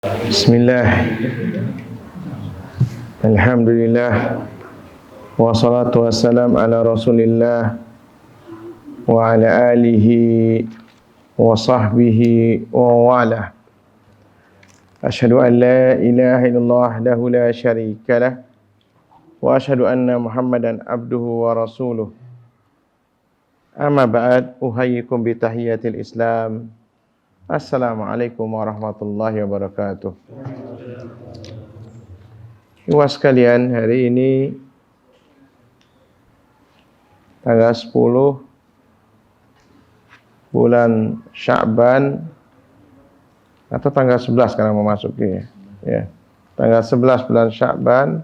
Bismillah, alhamdulillah, wassalatu wassalam ala rasulillah wa ala alihi wa sahbihi wa wala. Asyhadu an la ilaha illallah wahdahu la syarika lah wa asyhadu anna Muhammadan abduhu wa rasuluh. Amma ba'd, uhayyikum bi tahiyatil Islam. Assalamualaikum warahmatullahi wabarakatuh. Ikhwas sekalian, hari ini tanggal 10 bulan Sya'ban atau tanggal 11 sekarang memasuki ya. Tanggal 11 bulan Sya'ban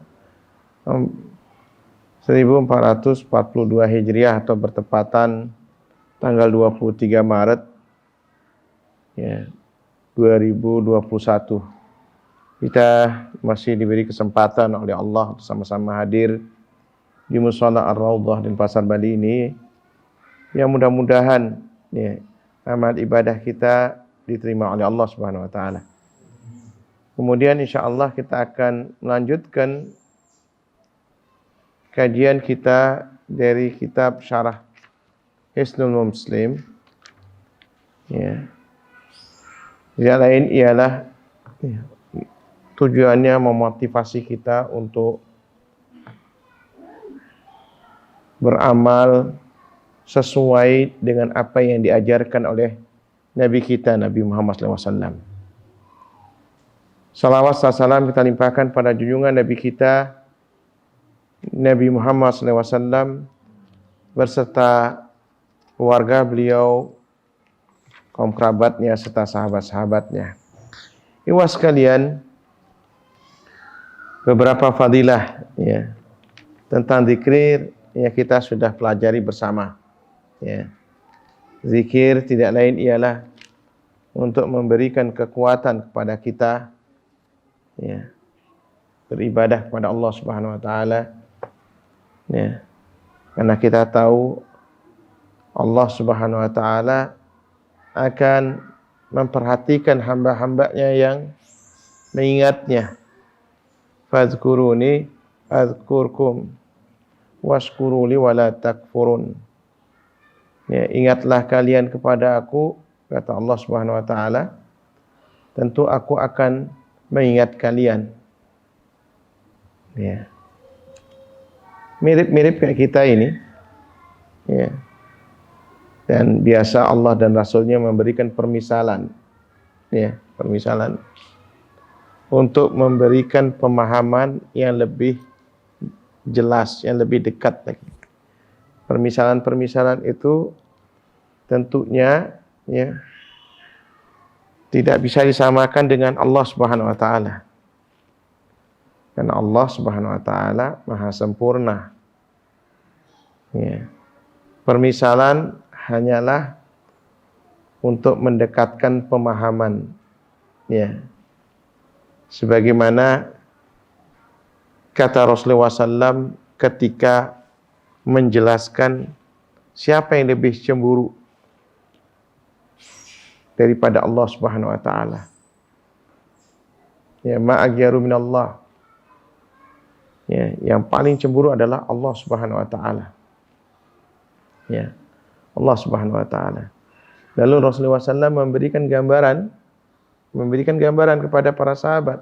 1442 Hijriah atau bertepatan tanggal 23 Maret ya, 2021. Kita masih diberi kesempatan oleh Allah untuk sama-sama hadir di Mushola Ar-Raudhah dan Pasar Bali ini. Yang mudah-mudahan ya, amal ibadah kita diterima oleh Allah Subhanahu wa taala. Kemudian insyaallah kita akan melanjutkan kajian kita dari kitab Syarah Hisnul Muslim. Ya. Yang lain ialah tujuannya memotivasi kita untuk beramal sesuai dengan apa yang diajarkan oleh Nabi kita, Nabi Muhammad SAW. Salawat salam kita limpahkan pada junjungan Nabi kita, Nabi Muhammad SAW, berserta keluarga beliau, kaum kerabatnya serta sahabat-sahabatnya. Ikhwas sekalian, beberapa fadilah ya tentang zikir ya kita sudah pelajari bersama. Ya. Zikir tidak lain ialah untuk memberikan kekuatan kepada kita ya, beribadah kepada Allah Subhanahu wa taala. Ya. Karena kita tahu Allah Subhanahu wa taala akan memperhatikan hamba-hambanya yang mengingatnya. Fadhkuruni adzkurkum washkuruli wala takfurun. Ya, ingatlah kalian kepada aku, kata Allah Subhanahu wa taala, tentu aku akan mengingat kalian. Ya. Mirip-mirip kayak kita ini. Ya. Dan biasa Allah dan Rasulnya memberikan permisalan ya, permisalan untuk memberikan pemahaman yang lebih jelas, yang lebih dekat lagi. Permisalan-permisalan itu tentunya ya tidak bisa disamakan dengan Allah Subhanahu wa taala. Karena Allah Subhanahu wa taala Maha sempurna. Ya. Permisalan hanyalah untuk mendekatkan pemahaman ya. Sebagaimana kata Rasulullah SAW ketika menjelaskan siapa yang lebih cemburu daripada Allah Subhanahu wa taala. Ya, ma'agyaru minallah. Ya, yang paling cemburu adalah Allah Subhanahu wa taala. Ya. Allah Subhanahu wa taala. Lalu Rasulullah SAW memberikan gambaran kepada para sahabat.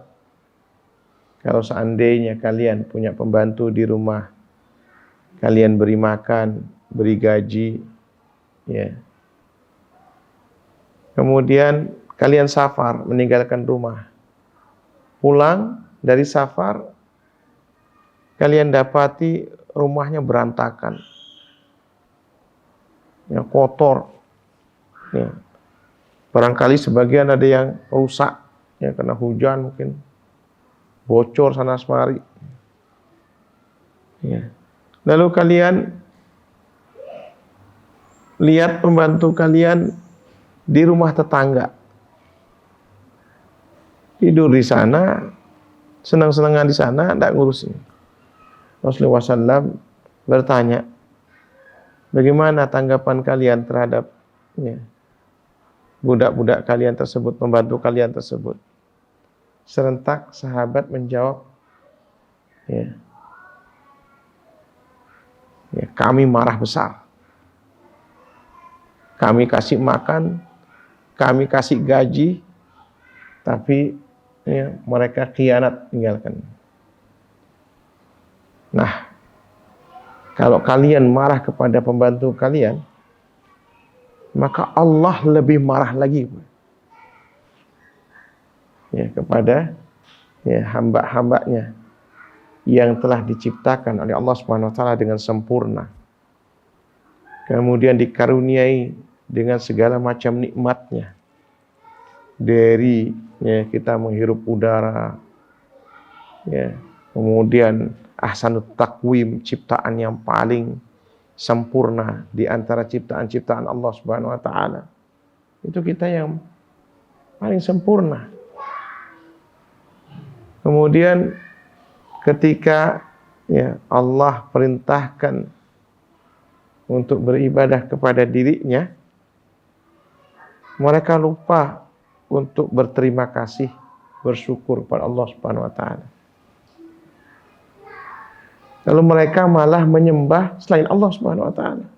Kalau seandainya kalian punya pembantu di rumah, kalian beri makan, beri gaji, ya. Kemudian kalian safar, meninggalkan rumah. Pulang dari safar, kalian dapati rumahnya berantakan. Ya, kotor ya. Barangkali sebagian ada yang rusak ya, karena hujan mungkin bocor sana semari ya. Lalu kalian lihat pembantu kalian di rumah tetangga tidur di sana, senang-senangan di sana, tidak ngurusin. Rasulullah SAW bertanya, bagaimana tanggapan kalian terhadap ya, budak-budak kalian tersebut, pembantu kalian tersebut? serentak sahabat menjawab, ya, ya, kami marah besar. Kami kasih makan, kami kasih gaji, tapi ya, mereka khianat tinggalkan. Nah, kalau kalian marah kepada pembantu kalian, maka Allah lebih marah lagi ya, kepada ya, hamba-hambanya yang telah diciptakan oleh Allah Subhanahu wa taala dengan sempurna. Kemudian dikaruniai dengan segala macam nikmatnya. Dari ya, kita menghirup udara, ya, kemudian ahsanut taqwim, ciptaan yang paling sempurna di antara ciptaan-ciptaan Allah Subhanahu wa taala. Itu kita yang paling sempurna. Kemudian ketika ya, Allah perintahkan untuk beribadah kepada dirinya, mereka lupa untuk berterima kasih, bersyukur kepada Allah Subhanahu wa taala. Lalu mereka malah menyembah selain Allah Subhanahu wa taala.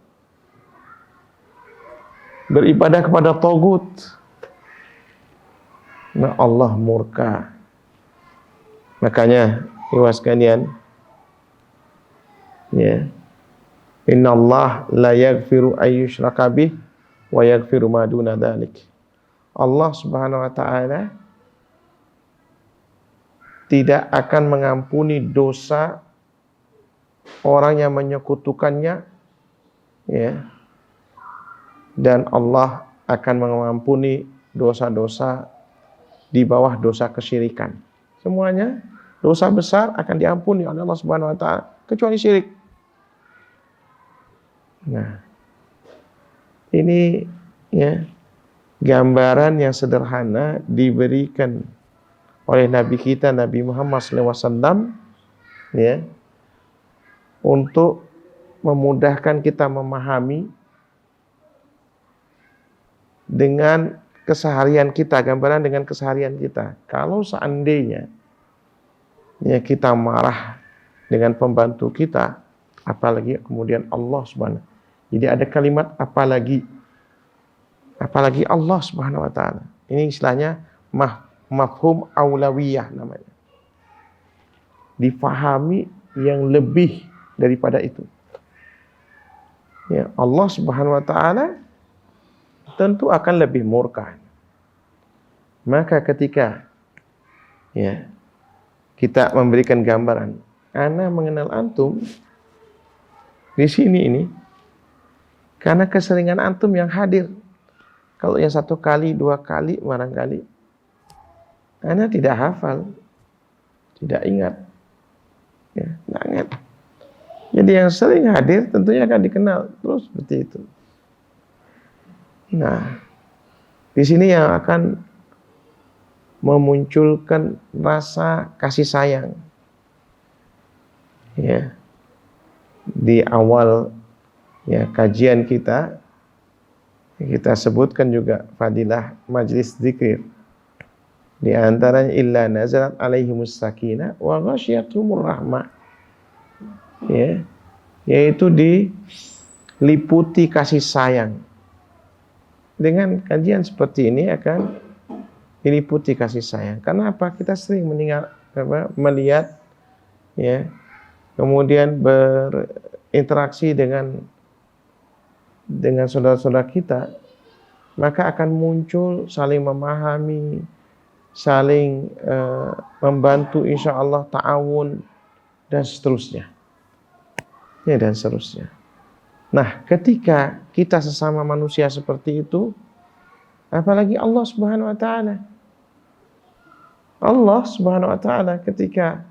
Beribadah kepada tagut. Nah, Allah murka. Makanya, ikhwas sekalian, ya, innallaha la yaghfiru ayyushraka bih wa yaghfiru ma duna dzalik. Allah Subhanahu wa taala tidak akan mengampuni dosa orang yang menyekutukannya, ya, dan Allah akan mengampuni dosa-dosa di bawah dosa kesyirikan. Semuanya dosa besar akan diampuni oleh Allah Subhanahu wa taala kecuali syirik. Nah, ini ya, gambaran yang sederhana diberikan oleh Nabi kita Nabi Muhammad SAW, ya, untuk memudahkan kita memahami dengan keseharian kita, gambaran dengan keseharian kita. Kalau seandainya ya, kita marah dengan pembantu kita, apalagi kemudian Allah Subhanahu. Jadi ada kalimat apalagi Allah Subhanahu wa taala. Ini istilahnya mafhum aulawiyah namanya. Difahami yang lebih daripada itu. Ya, Allah Subhanahu wa taala tentu akan lebih murka. Maka ketika ya, kita memberikan gambaran, ana mengenal antum di sini ini karena keseringan antum yang hadir. Kalau yang satu kali, dua kali, barangkali ana tidak hafal, tidak ingat, ya, tidak ingat. Jadi yang sering hadir tentunya akan dikenal terus seperti itu. Nah, di sini yang akan memunculkan rasa kasih sayang. Ya. Di awal ya, kajian kita sebutkan juga fadilah majlis zikir. Di antaranya illa nazalat alaihimus sakinah wa ghasyiyatuhumur rahmah. Ya, yaitu diliputi kasih sayang. Dengan kajian seperti ini akan diliputi kasih sayang. Karena apa? Kita sering melihat, ya, kemudian berinteraksi dengan saudara-saudara kita, maka akan muncul saling memahami, saling membantu, insya Allah ta'awun dan seterusnya. Ya, dan seterusnya. Nah, ketika kita sesama manusia seperti itu, apalagi Allah Subhanahu wa taala. Allah Subhanahu wa taala ketika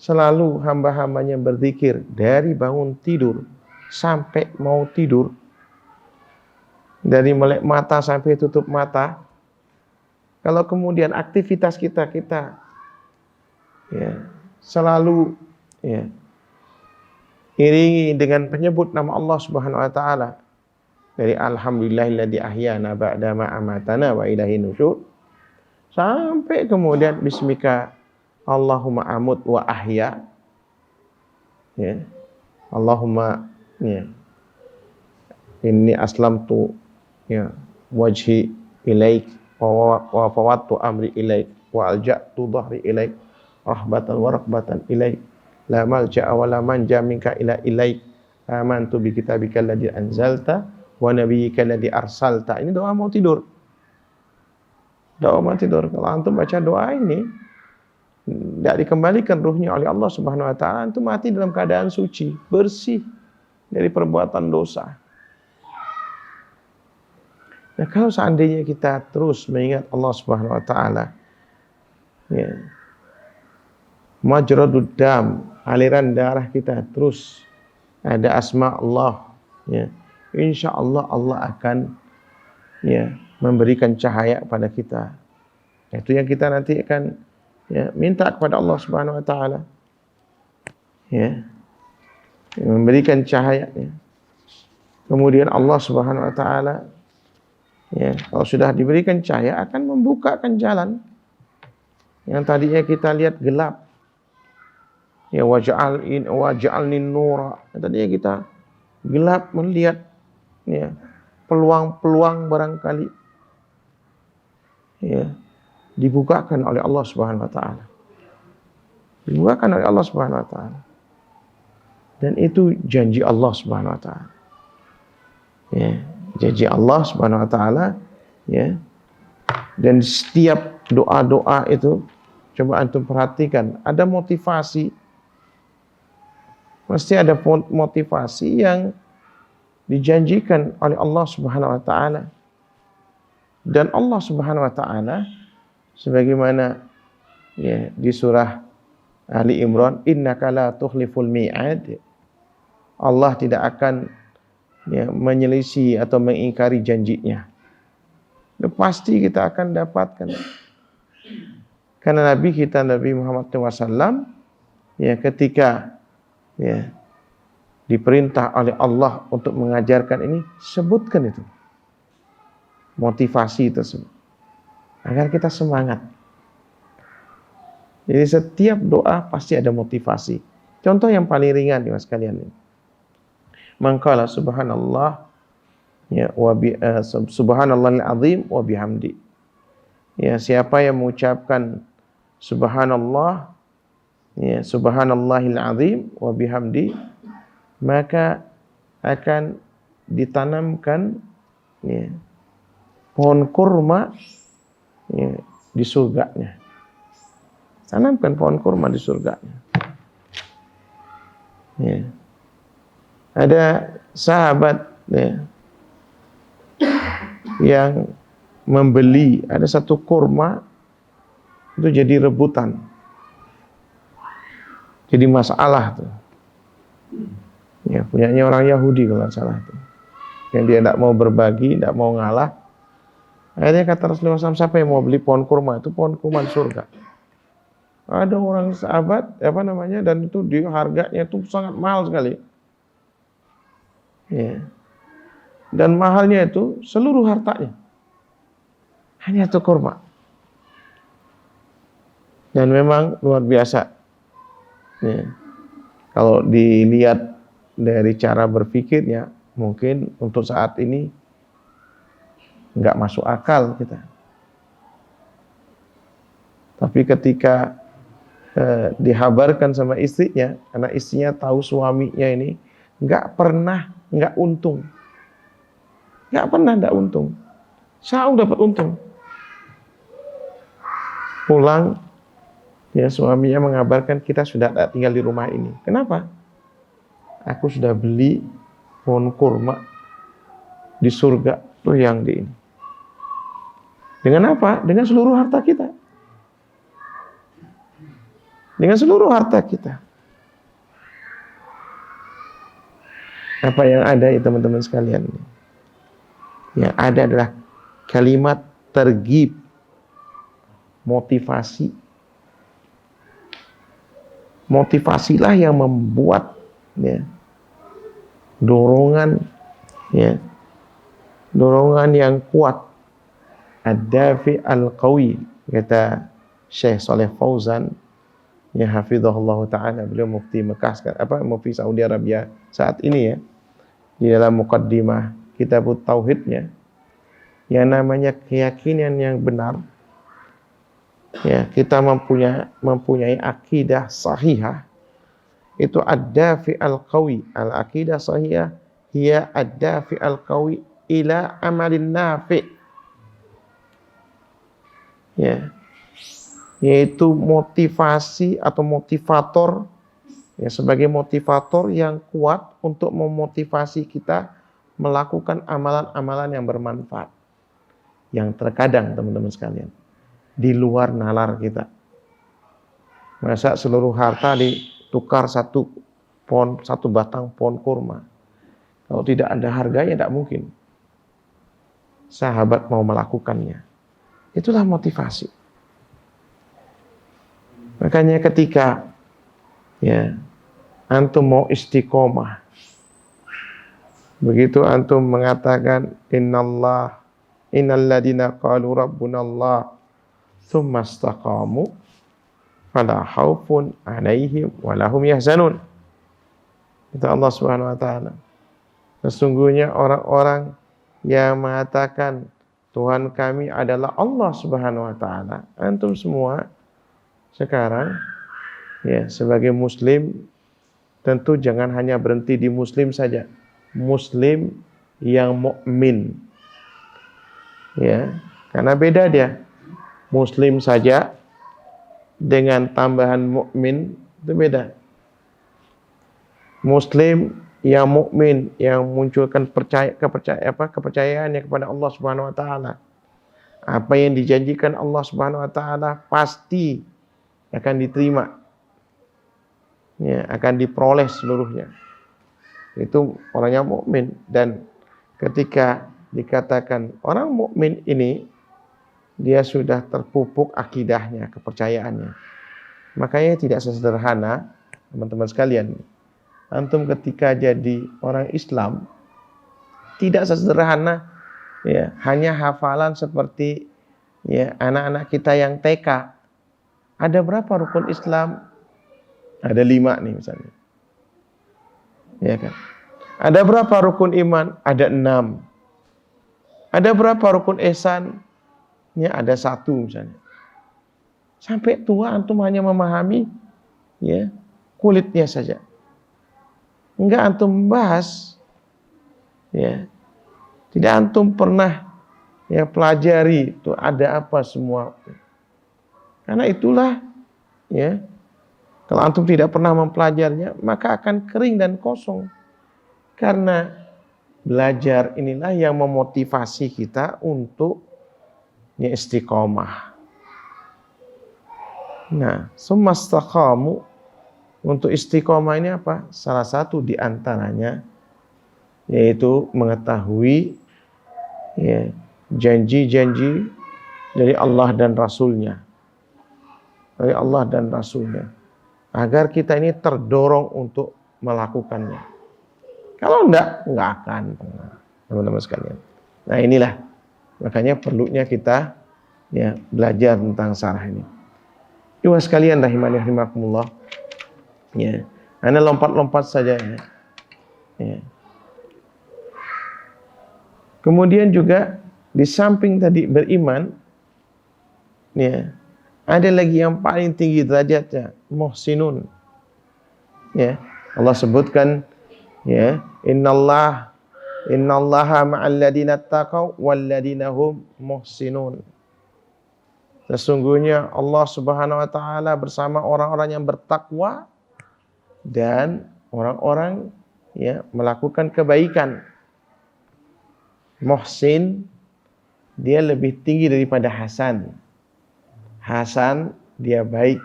selalu hamba-hambanya berzikir dari bangun tidur sampai mau tidur, dari melek mata sampai tutup mata, kalau kemudian aktivitas kita ya, selalu ya, iringi dengan penyebut nama Allah Subhanahu wa taala, dari alhamdulillahilladzi ahyana ba'da ma amatana wa ilaihi nusyur, sampai kemudian bismika Allahumma amut wa ahya, ya. Allahumma, ya, inni aslamtu, ya, wajhi ilaik wa fawattu amri ilaik wa alja'tu dhahri ilaik rahbatan wa rakbatan ilaik la malja'a wa la manja minka ila ilaik amantu bi kitabika alladzi anzalta wa nabiyyika alladzi arsalta. Ini doa mau tidur. Doa mau tidur. Kalau antum baca doa ini, tidak dikembalikan ruhnya oleh Allah Subhanahu wa taala, antum mati dalam keadaan suci, bersih dari perbuatan dosa. Nah, kalau seandainya kita terus mengingat Allah Subhanahu wa taala, ya, majradud dam, aliran darah kita terus ada asma Allah, ya, insya Allah Allah akan, ya, memberikan cahaya pada kita. Itu yang kita nanti akan, ya, minta kepada Allah Subhanahu wa taala, ya, memberikan cahaya, ya. Kemudian Allah Subhanahu wa taala, ya, kalau sudah diberikan cahaya akan membukakan jalan yang tadinya kita lihat gelap. Ya, waj'alni nura. Tadinya kita gelap melihat, ya, peluang-peluang barangkali, ya, dibukakan oleh Allah Subhanahu wa taala. Dibukakan oleh Allah Subhanahu wa taala. Dan itu janji Allah Subhanahu wa taala. Ya, janji Allah Subhanahu wa taala, ya. Dan setiap doa-doa itu coba antum perhatikan, ada motivasi. Mesti ada motivasi yang dijanjikan oleh Allah Subhanahu wa taala. Dan Allah Subhanahu wa taala sebagaimana, ya, di surah Ali Imran, innaka la tukhliful mi'ad. Allah tidak akan, ya, menyelisih atau mengingkari janjinya. Itu pasti kita akan dapatkan. Karena Nabi kita, Nabi Muhammad SAW, ya, ketika, ya, diperintah oleh Allah untuk mengajarkan ini, sebutkan itu motivasi tersebut agar kita semangat. Jadi setiap doa pasti ada motivasi. Contoh yang paling ringan nih mas kalian ini. Mangkala subhanallah, ya, subhanallahil azim wa bihamdi. Ya, siapa yang mengucapkan subhanallah, ya, subhanallahil azim wa bihamdi, maka akan ditanamkan, ya, pohon kurma, ya, di surganya. Tanamkan pohon kurma di surganya. Ya. Ada sahabat, ya, yang membeli, ada satu kurma itu jadi rebutan, jadi masalah tuh. Ya, punyanya orang Yahudi kalau nggak salah tuh, yang dia tidak mau berbagi, tidak mau ngalah. Akhirnya kata Rasulullah SAW, siapa yang mau beli pohon kurma? Itu pohon kurma di surga. Ada orang sahabat, dan itu di harganya itu sangat mahal sekali. Ya. Dan mahalnya itu seluruh hartanya. Hanya itu kurma. Dan memang luar biasa. Ya. Kalau dilihat dari cara berpikirnya, mungkin untuk saat ini nggak masuk akal kita. Tapi ketika dihabarkan sama istrinya, karena istrinya tahu suaminya ini nggak pernah nggak untung, selalu dapat untung. Pulang, ya, suaminya mengabarkan, kita sudah tak tinggal di rumah ini. Kenapa? Aku sudah beli pohon kurma di surga tuh yang di ini. Dengan apa? Dengan seluruh harta kita. Dengan seluruh harta kita. Apa yang ada ya teman-teman sekalian? Yang ada adalah kalimat tergib, motivasi. Motivasilah yang membuat, ya, dorongan, ya, dorongan yang kuat. Ad-dafi al-qawi Kata Syekh Saleh Fauzan, ya hafizahullah taala, beliau mufti Mekah mufti Saudi Arabia saat ini ya, di dalam muqaddimah kitab tauhidnya, yang namanya keyakinan yang benar, ya, kita mempunyai akidah sahihah, itu ad-dafi al-qawi. Al-aqidah sahihah hiya ad-dafi al-qawi ila amalin nafi', ya, yaitu motivasi atau motivator, ya, sebagai motivator yang kuat untuk memotivasi kita melakukan amalan-amalan yang bermanfaat, yang terkadang teman-teman sekalian di luar nalar kita. Masa seluruh harta ditukar satu batang pohon kurma? Kalau tidak ada harganya, tidak mungkin sahabat mau melakukannya. Itulah motivasi. Makanya ketika, ya, antum mau istiqomah, begitu antum mengatakan innalladzina qalu rabbunallah tsumma istaqamu fala khaufun 'alaihim wa lahum yahzanun. Kata Allah Subhanahu wa taala, sesungguhnya orang-orang yang mengatakan Tuhan kami adalah Allah Subhanahu wa taala. Antum semua sekarang, ya, sebagai muslim tentu jangan hanya berhenti di muslim saja. Muslim yang mukmin. Ya, karena beda dia. Muslim saja dengan tambahan mukmin itu beda. Muslim yang mukmin, yang munculkan kepercayaannya kepada Allah Subhanahu wa taala. Apa yang dijanjikan Allah Subhanahu wa taala pasti akan diterima. Ya, akan diperoleh seluruhnya. Itu orang yang mukmin. Dan ketika dikatakan orang mukmin ini, dia sudah terpupuk akidahnya, kepercayaannya. Makanya tidak sesederhana, teman-teman sekalian, antum ketika jadi orang Islam tidak sesederhana, ya, hanya hafalan seperti, ya, anak-anak kita yang TK. Ada berapa rukun Islam? Ada 5 nih misalnya, ya kan? Ada berapa rukun iman? Ada 6. Ada berapa rukun ihsan? Ya, ada 1 misalnya. Sampai tua antum hanya memahami, ya, kulitnya saja. Enggak antum bahas, ya. Tidak antum pernah, ya, pelajari itu ada apa semua. Karena itulah, ya, kalau antum tidak pernah mempelajarinya, maka akan kering dan kosong. Karena belajar inilah yang memotivasi kita untuk, ya, istiqomah. Nah, sumastaqamu, untuk istiqomah ini apa? Salah satu di antaranya yaitu mengetahui, ya, janji-janji dari Allah dan Rasulnya. Dari Allah dan Rasulnya. Agar kita ini terdorong untuk melakukannya. Kalau enggak akan, teman-teman sekalian. Nah, inilah makanya perlunya kita, ya, belajar tentang syarah ini. Ikhwah sekalian rahimani rahimakumullah. Ya, Anda lompat-lompat saja, ya. Ya. Kemudian juga di samping tadi beriman, ya, ada lagi yang paling tinggi derajatnya, muhsinun. Ya, Allah sebutkan, ya, innallaha ma'al ladina taqaw wal ladina hum muhsinun. Sesungguhnya Allah Subhanahu wa taala bersama orang-orang yang bertakwa dan orang-orang, ya, melakukan kebaikan. Muhsin dia lebih tinggi daripada Hasan. Hasan dia baik.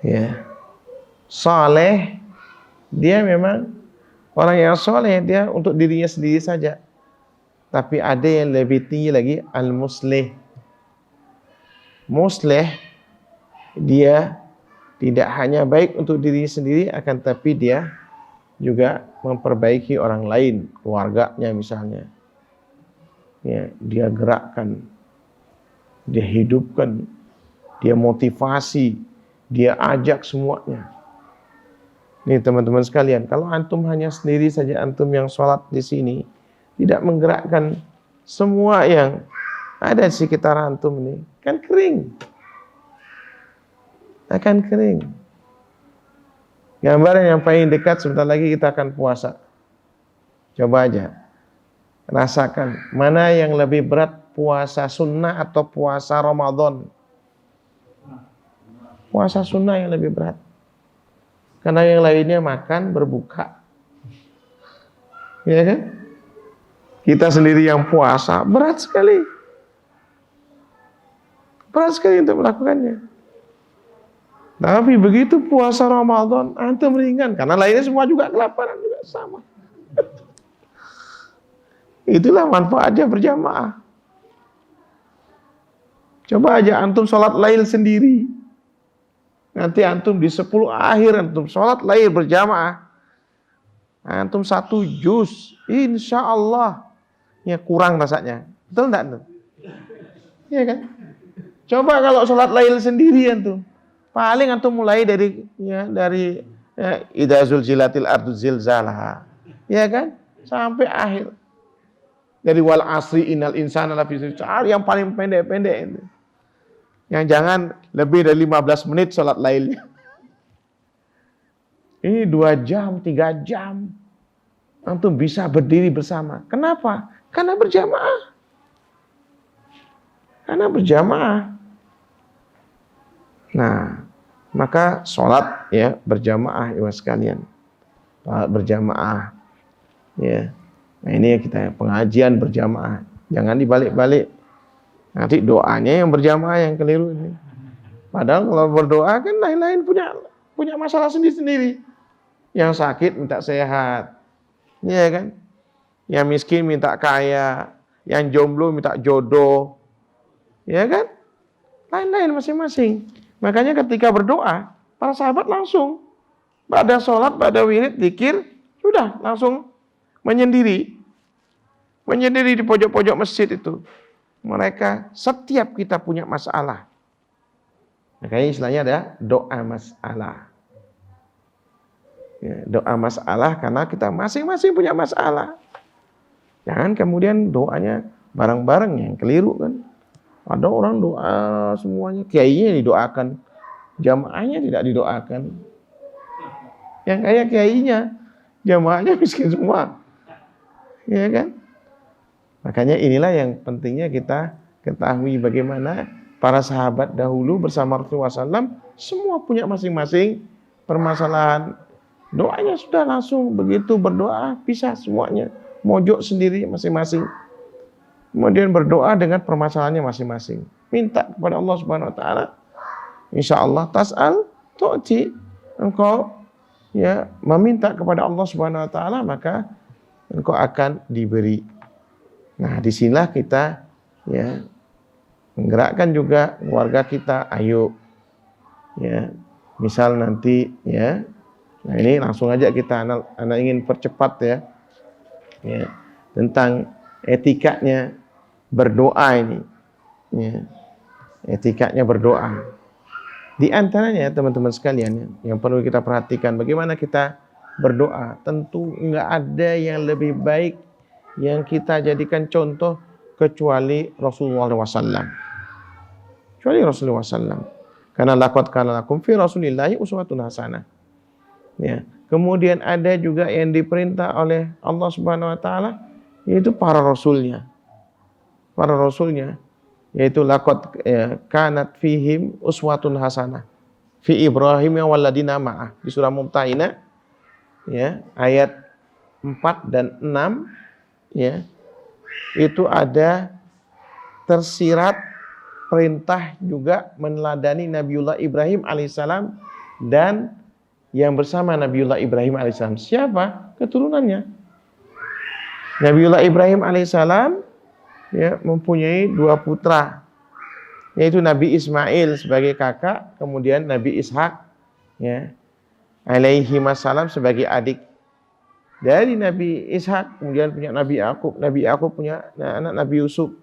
Ya. Saleh dia memang orang yang soleh, dia untuk dirinya sendiri saja. Tapi ada yang lebih tinggi lagi, al-muslih. Muslih dia tidak hanya baik untuk dirinya sendiri, akan tapi dia juga memperbaiki orang lain, keluarganya misalnya. Ya, dia gerakkan. dia hidupkan, dia motivasi, dia ajak semuanya. Nih teman-teman sekalian, kalau antum hanya sendiri saja, antum yang sholat di sini, tidak menggerakkan semua yang ada di sekitar antum ini, kan kering. Akan kering. Gambaran yang paling dekat, sebentar lagi kita akan puasa. Coba aja, rasakan mana yang lebih berat, puasa sunnah atau puasa Ramadan. Puasa sunnah yang lebih berat. Karena yang lainnya makan, berbuka. Ya kan? Kita sendiri yang puasa, berat sekali. Berat sekali untuk melakukannya. Tapi begitu puasa Ramadan, antum ringan. Karena lainnya semua juga kelaparan, juga sama. Itulah manfaatnya berjamaah. Coba aja antum sholat lail sendiri. Nanti antum di 10 akhir antum sholat lail berjamaah. Antum 1 juz, insya Allah ya kurang rasanya. Betul enggak? Iya kan? Coba kalau sholat lail sendiri antum, paling antum mulai dari idza zulzilatil ardu zilzalaha. Ya kan? Sampai akhir. Dari wal asri innal insana lafi khusr, yang paling pendek-pendek itu. Yang jangan lebih dari 15 menit sholat lailnya. Ini 2 jam, 3 jam. Antum bisa berdiri bersama. Kenapa? Karena berjamaah. Karena berjamaah. Nah, maka sholat ya berjamaah ya sekalian. Sholat berjamaah. Ya. Nah ini kita pengajian berjamaah. Jangan dibalik-balik. Nanti doanya yang berjamaah yang keliru ini. Padahal kalau berdoa kan lain-lain punya masalah sendiri-sendiri. Yang sakit minta sehat. Iya kan? Yang miskin minta kaya. Yang jomblo minta jodoh. Ya kan? Lain-lain masing-masing. Makanya ketika berdoa, para sahabat langsung pada sholat, pada wirid, dzikir, sudah langsung menyendiri di pojok-pojok masjid itu. Mereka setiap kita punya masalah. Makanya istilahnya ada doa masalah. Ya, doa masalah karena kita masing-masing punya masalah. Jangan kemudian doanya bareng-bareng yang keliru kan. Ada orang doa semuanya, kiainya didoakan, jamaahnya tidak didoakan. Yang kaya kiainya, jamaahnya miskin semua. Ya kan? Makanya inilah yang pentingnya kita ketahui bagaimana para sahabat dahulu bersama Rasulullah SAW semua punya masing-masing permasalahan. Doanya sudah langsung begitu berdoa bisa semuanya. Mojok sendiri masing-masing. Kemudian berdoa dengan permasalahannya masing-masing. Minta kepada Allah Subhanahu wa taala. Insyaallah tas'al tu'ti. Engkau ya meminta kepada Allah Subhanahu wa taala maka engkau akan diberi. Nah, disinilah kita ya menggerakkan juga keluarga kita, ayo ya misal nanti ya, nah ini langsung aja kita anak ingin percepat ya tentang etikanya berdoa ini ya, etikanya berdoa. Di antaranya teman-teman sekalian yang perlu kita perhatikan bagaimana kita berdoa. Tentu enggak ada yang lebih baik yang kita jadikan contoh kecuali Rasulullah SAW. Kecuali Rasulullah SAW. Karena laqad kana lakum fi Rasulillahi uswatun hasanah. Ya. Kemudian ada juga yang diperintah oleh Allah Subhanahu wa taala yaitu para rasulnya. Para rasulnya yaitu laqad kanat fihim uswatun hasanah fi Ibrahim wal ladina ma'ah di surah Mumtahinah ya ayat 4 dan 6 ya, itu ada tersirat perintah juga meneladani Nabiullah Ibrahim alaihissalam dan yang bersama Nabiullah Ibrahim alaihissalam. Siapa? Keturunannya. Nabiullah Ibrahim alaihissalam ya mempunyai 2 putra, yaitu Nabi Ismail sebagai kakak, kemudian Nabi Ishak ya alaihi wassalam sebagai adik. Dari Nabi Ishak kemudian punya Nabi Yakub punya anak Nabi Yusuf,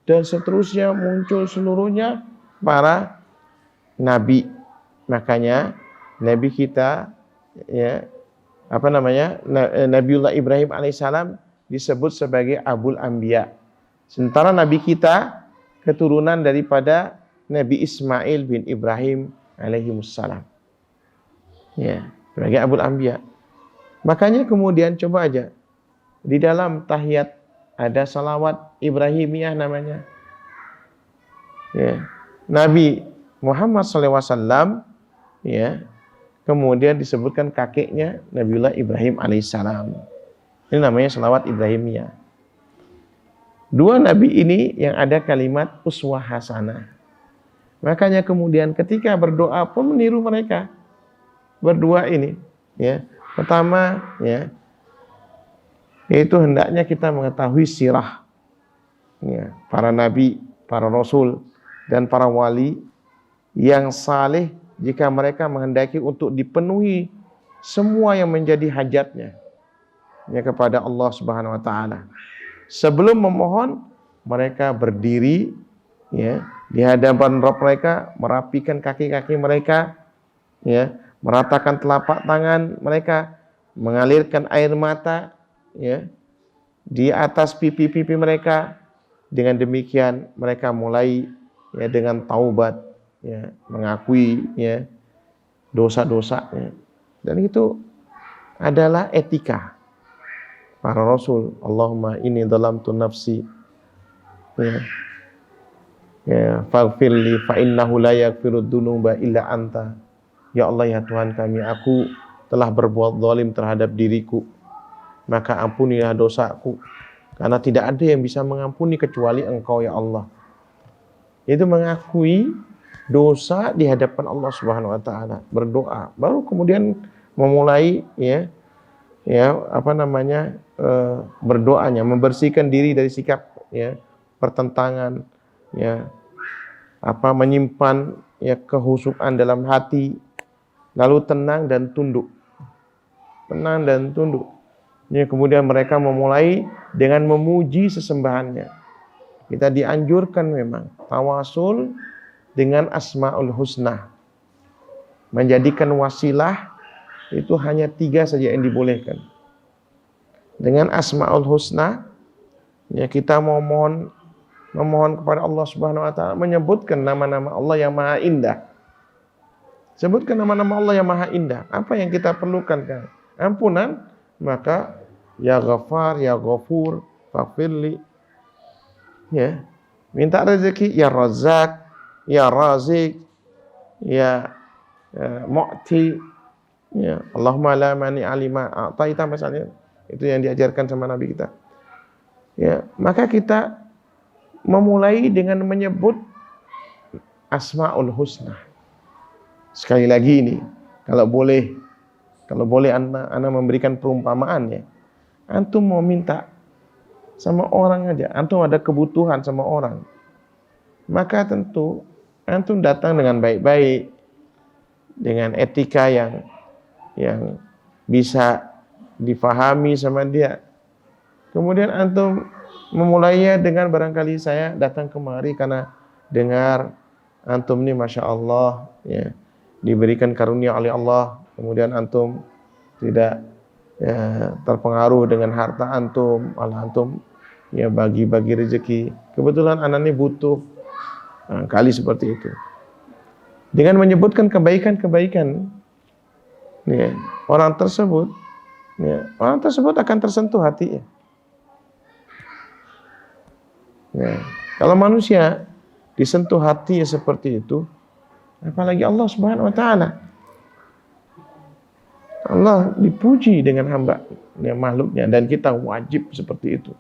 dan seterusnya muncul seluruhnya para nabi. Makanya nabi kita ya Nabiullah Ibrahim alaihissalam disebut sebagai Abul Anbiya. Sementara nabi kita keturunan daripada Nabi Ismail bin Ibrahim alaihimussalam. Ya, sebagai Abul Anbiya. Makanya kemudian coba aja di dalam tahiyat ada salawat Ibrahimiyah namanya. Ya. Nabi Muhammad SAW ya, kemudian disebutkan kakeknya Nabiullah Ibrahim alaihissalam. Ini namanya salawat Ibrahimiyah. Dua nabi ini yang ada kalimat uswah hasanah. Makanya kemudian ketika berdoa pun meniru mereka berdua ini. Ya. Pertama ya, yaitu hendaknya kita mengetahui sirah ya, para nabi, para rasul, dan para wali yang saleh jika mereka menghendaki untuk dipenuhi semua yang menjadi hajatnya ya, kepada Allah Subhanahu wa taala. Sebelum memohon, mereka berdiri ya, di hadapan Rabb mereka, merapikan kaki-kaki mereka ya, meratakan telapak tangan mereka, mengalirkan air mata ya di atas pipi-pipi mereka. Dengan demikian mereka mulai ya dengan taubat ya, mengakui ya dosa-dosanya. Dan itu adalah etika para rasul. Allahumma inni dhalamtu nafsi ya faghfirli fa innahu la yaghfirud dzunuba illa anta. Ya Allah ya Tuhan kami, aku telah berbuat zalim terhadap diriku, maka ampunilah dosaku, karena tidak ada yang bisa mengampuni kecuali Engkau ya Allah. Itu mengakui dosa di hadapan Allah Subhanahu wa taala, berdoa, baru kemudian memulai berdoanya, membersihkan diri dari sikap ya pertentangan ya, menyimpan ya kehusukan dalam hati, lalu tenang dan tunduk. Tenang dan tunduk. Ya, kemudian mereka memulai dengan memuji sesembahannya. Kita dianjurkan memang tawasul dengan Asmaul Husna. Menjadikan wasilah itu hanya 3 saja yang dibolehkan. Dengan Asmaul Husna ya, kita memohon kepada Allah Subhanahu wa taala, menyebutkan nama-nama Allah yang maha indah. Sebutkan nama-nama Allah yang maha indah. Apa yang kita perlukan kan? Ampunan, maka ya Ghafar, ya Ghafur, faghfirli. Ya. Minta rezeki, ya Razzaq, ya Razik, ya Mu'ti. Ya, Allahumma la mani alima a'taita misalnya. Itu yang diajarkan sama Nabi kita. Ya, maka kita memulai dengan menyebut Asmaul Husna. Sekali lagi ini, kalau boleh ana memberikan perumpamaan ya. Antum mau minta sama orang aja, antum ada kebutuhan sama orang, maka tentu antum datang dengan baik-baik, dengan etika yang bisa difahami sama dia. Kemudian antum memulainya dengan, barangkali saya datang kemari karena dengar antum ini Masya Allah ya, diberikan karunia oleh Allah, kemudian antum tidak ya, terpengaruh dengan harta antum, malah antum ya bagi-bagi rezeki. Kebetulan anak ini butuh, kali seperti itu. Dengan menyebutkan kebaikan-kebaikan ya, orang tersebut akan tersentuh hatinya. Ya, kalau manusia disentuh hati seperti itu, apalagi Allah Subhanahu wa taala. Allah dipuji dengan hamba yang makhluknya, dan kita wajib seperti itu.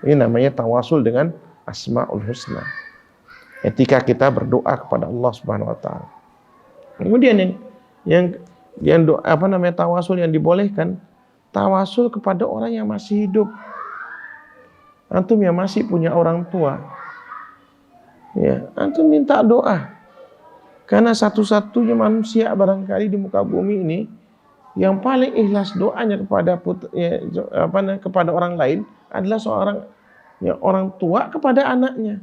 Ini namanya tawasul dengan Asmaul Husna. Etika kita berdoa kepada Allah Subhanahu wa taala. Kemudian tawasul yang dibolehkan, tawasul kepada orang yang masih hidup. Antum yang masih punya orang tua, ya, antum minta doa. Karena satu-satunya manusia barangkali di muka bumi ini yang paling ikhlas doanya kepada orang lain adalah seorang orang tua kepada anaknya.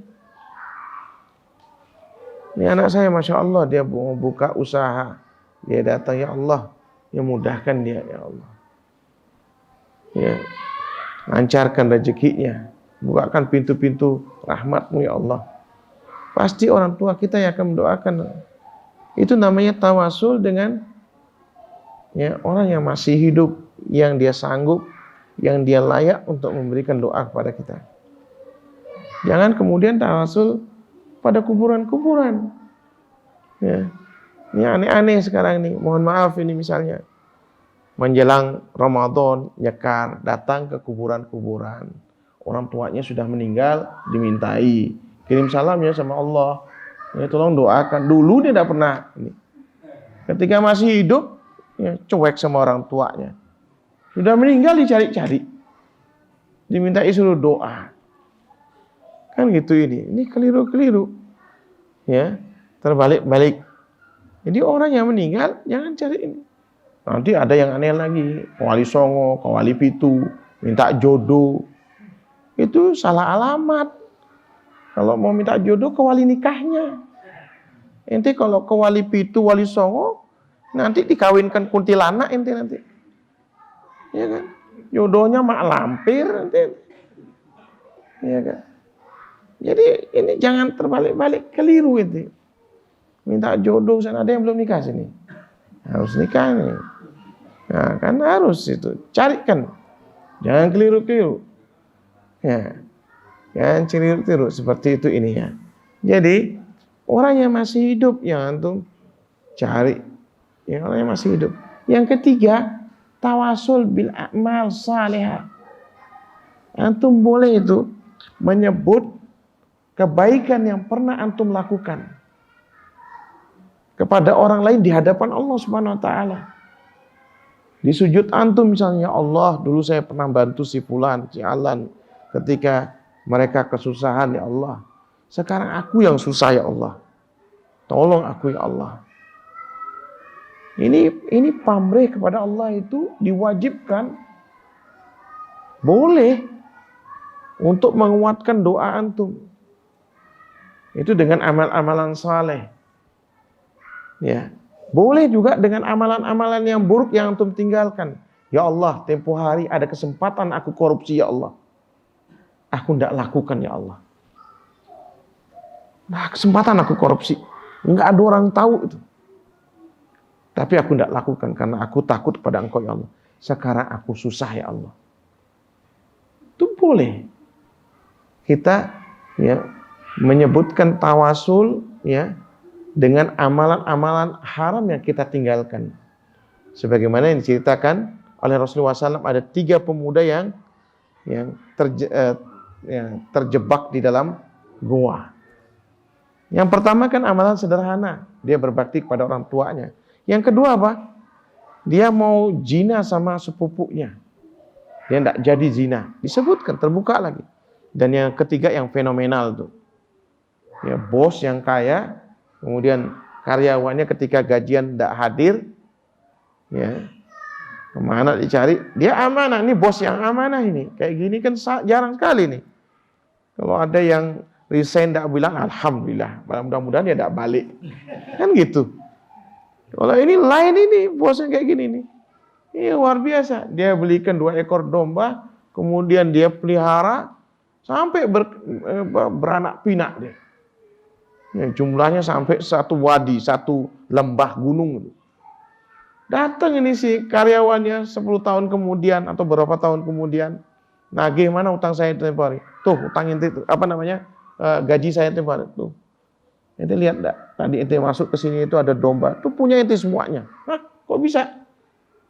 Ini anak saya, masya Allah, dia mau buka usaha, dia datang, ya Allah, ya mudahkan dia, ya Allah, ya lancarkan rezekinya, bukakan pintu-pintu rahmat-Mu ya Allah. Pasti orang tua kita yang akan mendoakan. Itu namanya tawasul dengan ya orang yang masih hidup, yang dia sanggup, yang dia layak untuk memberikan doa kepada kita. Jangan kemudian tawasul pada kuburan-kuburan. Ya. Ini aneh-aneh sekarang nih. Mohon maaf ini misalnya menjelang Ramadan nyekar, datang ke kuburan-kuburan. Orang tuanya sudah meninggal, dimintai kirim salam ya sama Allah. Ya, tolong doakan. Dulu dia tidak pernah ini. Ketika masih hidup, ya, cuek sama orang tuanya. Sudah meninggal dicari-cari. Dimintai suruh doa. Kan gitu ini. Ini keliru-keliru. Ya, terbalik-balik. Jadi orang yang meninggal jangan cari ini. Nanti ada yang aneh lagi, ke Wali Songo, ke Wali Pitu, minta jodoh. Itu salah alamat. Kalau mau minta jodoh ke wali nikahnya. Ente kalau ke Wali Pitu, Wali Songo, nanti dikawinkan kuntilanak ente nanti. Ya kan? Jodohnya mak lampir nanti. Ya kan? Jadi ini jangan terbalik-balik, keliru itu. Minta jodoh, sana ada yang belum nikah sini. Harus nikah nih. Nah, kan harus itu. Carikan. Jangan keliru-keliru. Ya. Jangan keliru-keliru seperti itu ini ya. Jadi, orang yang masih hidup yang antum cari. Ya, orang yang masih hidup. Yang ketiga, tawasul bil a'mal salihah. Antum boleh itu menyebut kebaikan yang pernah antum lakukan kepada orang lain di hadapan Allah Subhanahu wa taala. Di sujud antum misalnya, ya Allah, dulu saya pernah bantu si fulan, si Alan ketika mereka kesusahan, ya Allah. Sekarang aku yang susah, ya Allah. Tolong aku, ya Allah. Ini pamrih kepada Allah itu diwajibkan. Boleh untuk menguatkan doa antum. Itu dengan amal-amalan saleh. Ya, boleh juga dengan amalan-amalan yang buruk yang antum tinggalkan. Ya Allah, tempo hari ada kesempatan aku korupsi, ya Allah. Aku tidak lakukan, ya Allah. Nah, kesempatan aku korupsi. Enggak ada orang tahu itu. Tapi aku tidak lakukan karena aku takut pada Engkau, ya Allah. Sekarang aku susah, ya Allah. Itu boleh. Kita ya menyebutkan tawasul ya dengan amalan-amalan haram yang kita tinggalkan. Sebagaimana yang diceritakan oleh Rasulullah SAW, ada 3 pemuda yang terjebak di dalam gua. Yang pertama kan amalan sederhana, dia berbakti kepada orang tuanya. Yang kedua apa? Dia mau zina sama sepupunya. Dia tidak jadi zina. Disebutkan, terbuka lagi. Dan yang ketiga yang fenomenal tuh. Ya, bos yang kaya, kemudian karyawannya ketika gajian tidak hadir, ya kemana dicari? Dia amanah, ini bos yang amanah ini. Kayak gini kan jarang sekali nih. Kalau ada yang resign tidak bilang alhamdulillah, mudah-mudahan dia tidak balik, kan gitu. Kalau ini lain ini bosnya kayak gini nih, ini luar biasa. Dia belikan 2 ekor domba, kemudian dia pelihara sampai beranak pinak dia. Ya, jumlahnya sampai 1 wadi, 1 lembah gunung. Datang ini si karyawannya 10 tahun kemudian atau berapa tahun kemudian, nagih, mana utang saya tempo hari? Tuh, utang ente apa namanya? Gaji saya tempo hari. Tuh. Ente lihat enggak? Tadi ente masuk ke sini itu ada domba, tuh punya ente semuanya. Hah, kok bisa?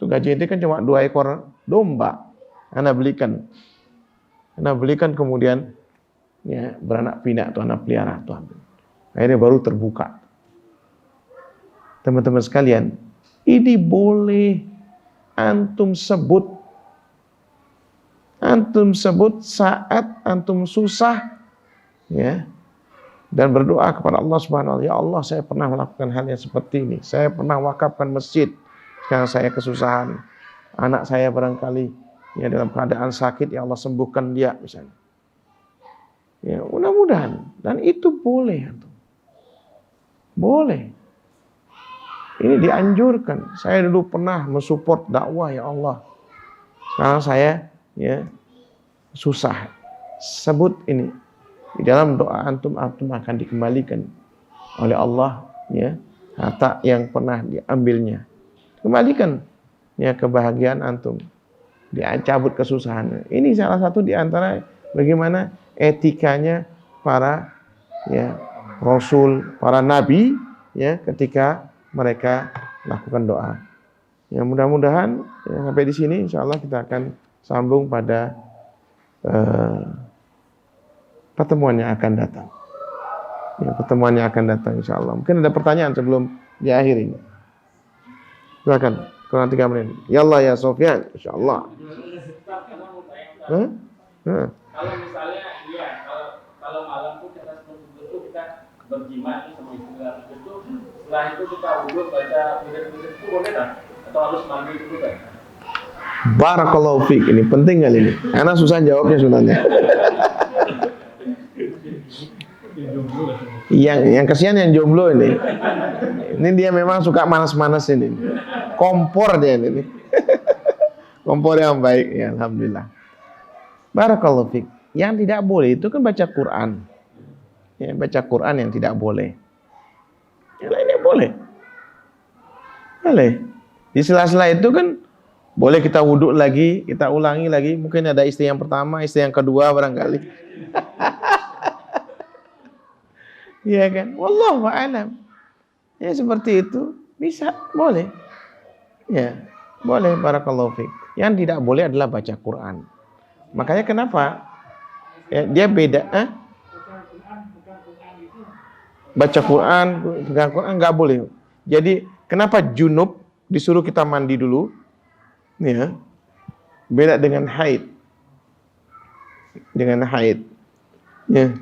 Tuh gaji ente kan cuma 2 ekor domba. Ana belikan kemudian ya beranak pinak tuh, anak pelihara tuh ambil. Akhirnya baru terbuka. Teman-teman sekalian, ini boleh antum sebut saat antum susah, ya, dan berdoa kepada Allah Subhanahu wa taala. Ya Allah, saya pernah melakukan hal yang seperti ini. Saya pernah wakafkan masjid. Sekarang saya kesusahan. Anak saya barangkali ya dalam keadaan sakit, ya Allah sembuhkan dia misalnya. Ya, mudah-mudahan. Dan itu boleh antum. Boleh. Ini dianjurkan. Saya dulu pernah mensupport dakwah, ya Allah. Sekarang saya ya susah. Sebut ini. Di dalam doa antum akan dikembalikan oleh Allah ya harta yang pernah diambilnya. Kembalikan ya kebahagiaan antum. Dicabut kesusahan. Ini salah satu di antara bagaimana etikanya para ya rasul, para nabi ya ketika mereka lakukan doa. Ya mudah-mudahan ya, sampai di sini insyaallah kita akan sambung pada pertemuan yang akan datang. Ya, pertemuan yang akan datang insyaallah. Mungkin ada pertanyaan sebelum diakhiri. Silakan, kurang 3 menit. Ya Allah ya Sofyan, insyaallah. Kalau misalnya kalau malam pun kita sebelum kita berjima sama istri itu, setelah itu kita wudhu baca wirid-wirid itu boleh tak? Atau harus mandi dulu kan? Barakallahu fiik, ini penting kali ini. Karena susah jawabnya sebenarnya. Yang kesian yang jomblo ini. Ini dia memang suka manas-manas ini. Kompor dia ini. Kompor yang baik ya, alhamdulillah. Barakallahu fiik. Yang tidak boleh itu kan baca Quran. Ya, baca Quran yang tidak boleh. Yang lainnya boleh. Boleh. Di sela-sela itu kan boleh kita wudhu lagi, kita ulangi lagi. Mungkin ada istri yang pertama, istri yang kedua barangkali. Iya kan? Wallahu a'lam. Ya seperti itu bisa, boleh. Ya, boleh. Barakallahu fiik. Yang tidak boleh adalah baca Quran. Makanya kenapa? Ya, dia beda. Baca Quran, pegang Quran nggak boleh. Jadi kenapa junub disuruh kita mandi dulu? Ya, beda dengan haid. Dengan haid. Ya,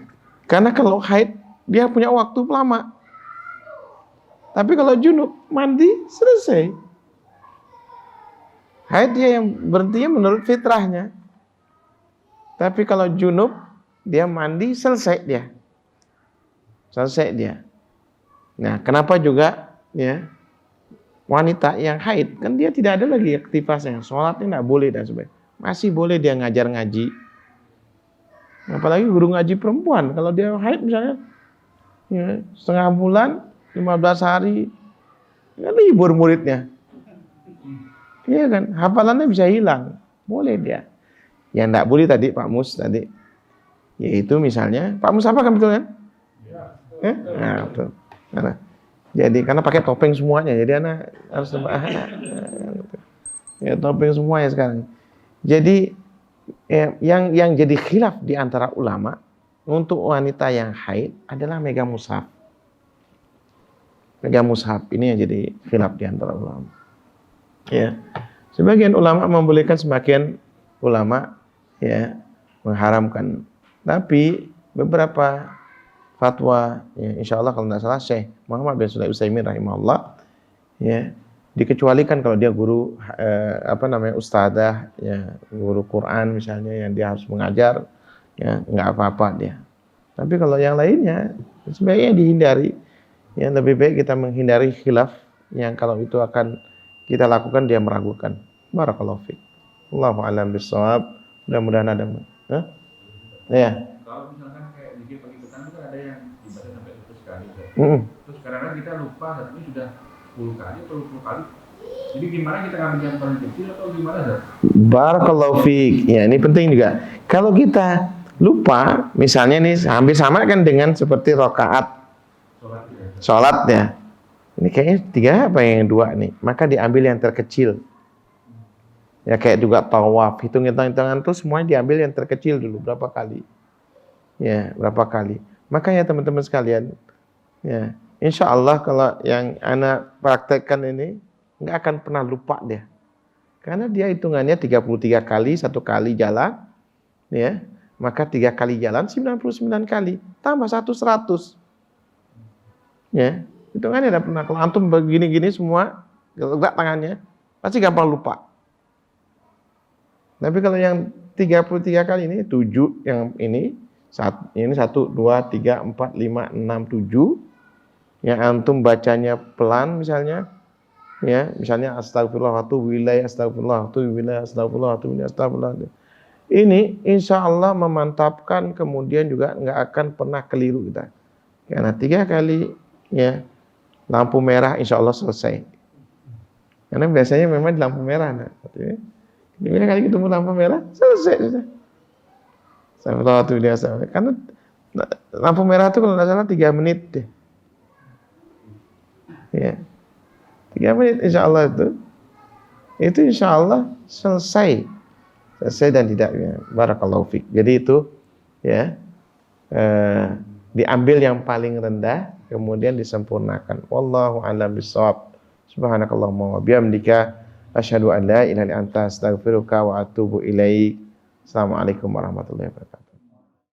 karena kalau haid dia punya waktu lama. Tapi kalau junub mandi selesai. Haid dia yang berhentinya menurut fitrahnya. Tapi kalau junub dia mandi selesai dia. Selesai dia. Nah, kenapa juga ya wanita yang haid kan dia tidak ada lagi aktivitasnya, sholatnya nggak boleh dan sebagainya. Masih boleh dia ngajar ngaji. Apalagi guru ngaji perempuan, kalau dia haid misalnya ya, setengah bulan, 15 hari, ya libur muridnya. Iya kan, hafalannya bisa hilang. Boleh dia. Yang nggak boleh tadi Pak Mus tadi, yaitu misalnya Pak Mus apa kan betul kan? Nah, betul. Nah, jadi karena pakai topeng semuanya, jadi anak harus ya topeng semuanya sekarang. Jadi yang jadi khilaf di antara ulama untuk wanita yang haid adalah megang mushaf. Megang mushaf ini yang jadi khilaf di antara ulama. Ya, sebagian ulama membolehkan, sebagian ulama ya mengharamkan. Tapi beberapa fatwa, ya, insya Allah kalau tidak salah Syekh Muhammad bin Shalih Al-Utsaimin rahimahullah, ya dikecualikan kalau dia guru ustadzah, ya guru Quran misalnya yang dia harus mengajar, ya nggak apa-apa dia. Tapi kalau yang lainnya sebaiknya dihindari. Ya lebih baik kita menghindari khilaf yang kalau itu akan kita lakukan dia meragukan. Barakallahu fiik. Allahu a'lam bishawab. Mudah-mudahan ada. Ya. Kalau misalkan kayak zikir pagi petang itu ada yang dibaca sampai 100 kali. Terus kadang-kadang kita lupa, dan ini sudah 10 kali atau 20 kali. Jadi gimana kita ngambil yang paling kecil atau gimana, Zat? Barakallahu fiik. Ya, ini penting juga. Kalau kita lupa, misalnya nih hampir sama kan dengan seperti rakaat sholatnya. Ini kayaknya 3 apa yang 2 nih. Maka diambil yang terkecil. Ya kayak juga tawaf, hitung-hitungan tuh semuanya diambil yang terkecil dulu berapa kali. Ya, berapa kali. Makanya teman-teman sekalian, ya, insya Allah kalau yang anak praktekkan ini nggak akan pernah lupa dia. Karena dia hitungannya 33 kali, 1 kali jalan, ya, maka 3 kali jalan 99 kali, tambah 100. Ya, hitungannya tidak pernah. Kalau antum begini-gini semua, gerak tangannya, pasti gampang lupa. Tapi kalau yang 33 kali ini, 7 yang ini 1, 2, 3, 4, 5, 6, 7. yang antum bacanya pelan misalnya, ya, misalnya astagfirullah wa atubu ilaih, astagfirullah wa atubu ilaih, astagfirullah wa atubu ilaih, astagfirullah. Ini insya Allah memantapkan, kemudian juga nggak akan pernah keliru kita. Karena 3 kali ya lampu merah insya Allah selesai. Karena biasanya memang di lampu merah, nah, artinya 3 kali ketemu lampu merah selesai sudah. Karena lampu merah itu kalau nggak salah 3 menit deh. Ya, 3 menit insya Allah itu insya Allah selesai dan tidak ya. Barakallahu fiik. Jadi itu ya diambil yang paling rendah kemudian disempurnakan. Wallahu a'lam bishawab. Subhanakallahumma wa bihamdika asyhadu an la ilaha illa anta astaghfiruka wa atubu ilaik. Assalamualaikum warahmatullahi wabarakatuh.